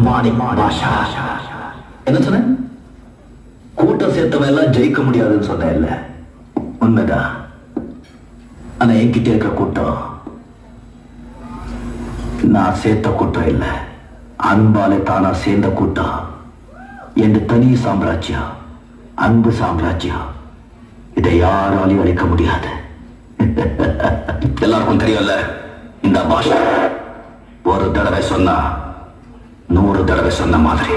மாணிக் பாஷா. என்ன சொன்ன? கூட்டம் சேர்த்தவன் எல்லாம் ஜெயிக்க முடியாதுன்னு சொன்ன இல்ல? உண்மைதான். ஆனா என்கிட்ட இருக்க கூட்டம் நான் சேர்த்த கூட்டம் இல்ல, அன்பாலே தானா சேர்ந்த கூட்டம். என் தனி சாம்ராஜ்யம், அன்பு சாம்ராஜ்யம். இதை யாராலையும் அழிக்க முடியாது. எல்லாருக்கும் தெரியல, இந்த பாஷா ஒரு தடவை சொன்னா 100 தடவை சொன்ன மாதிரி.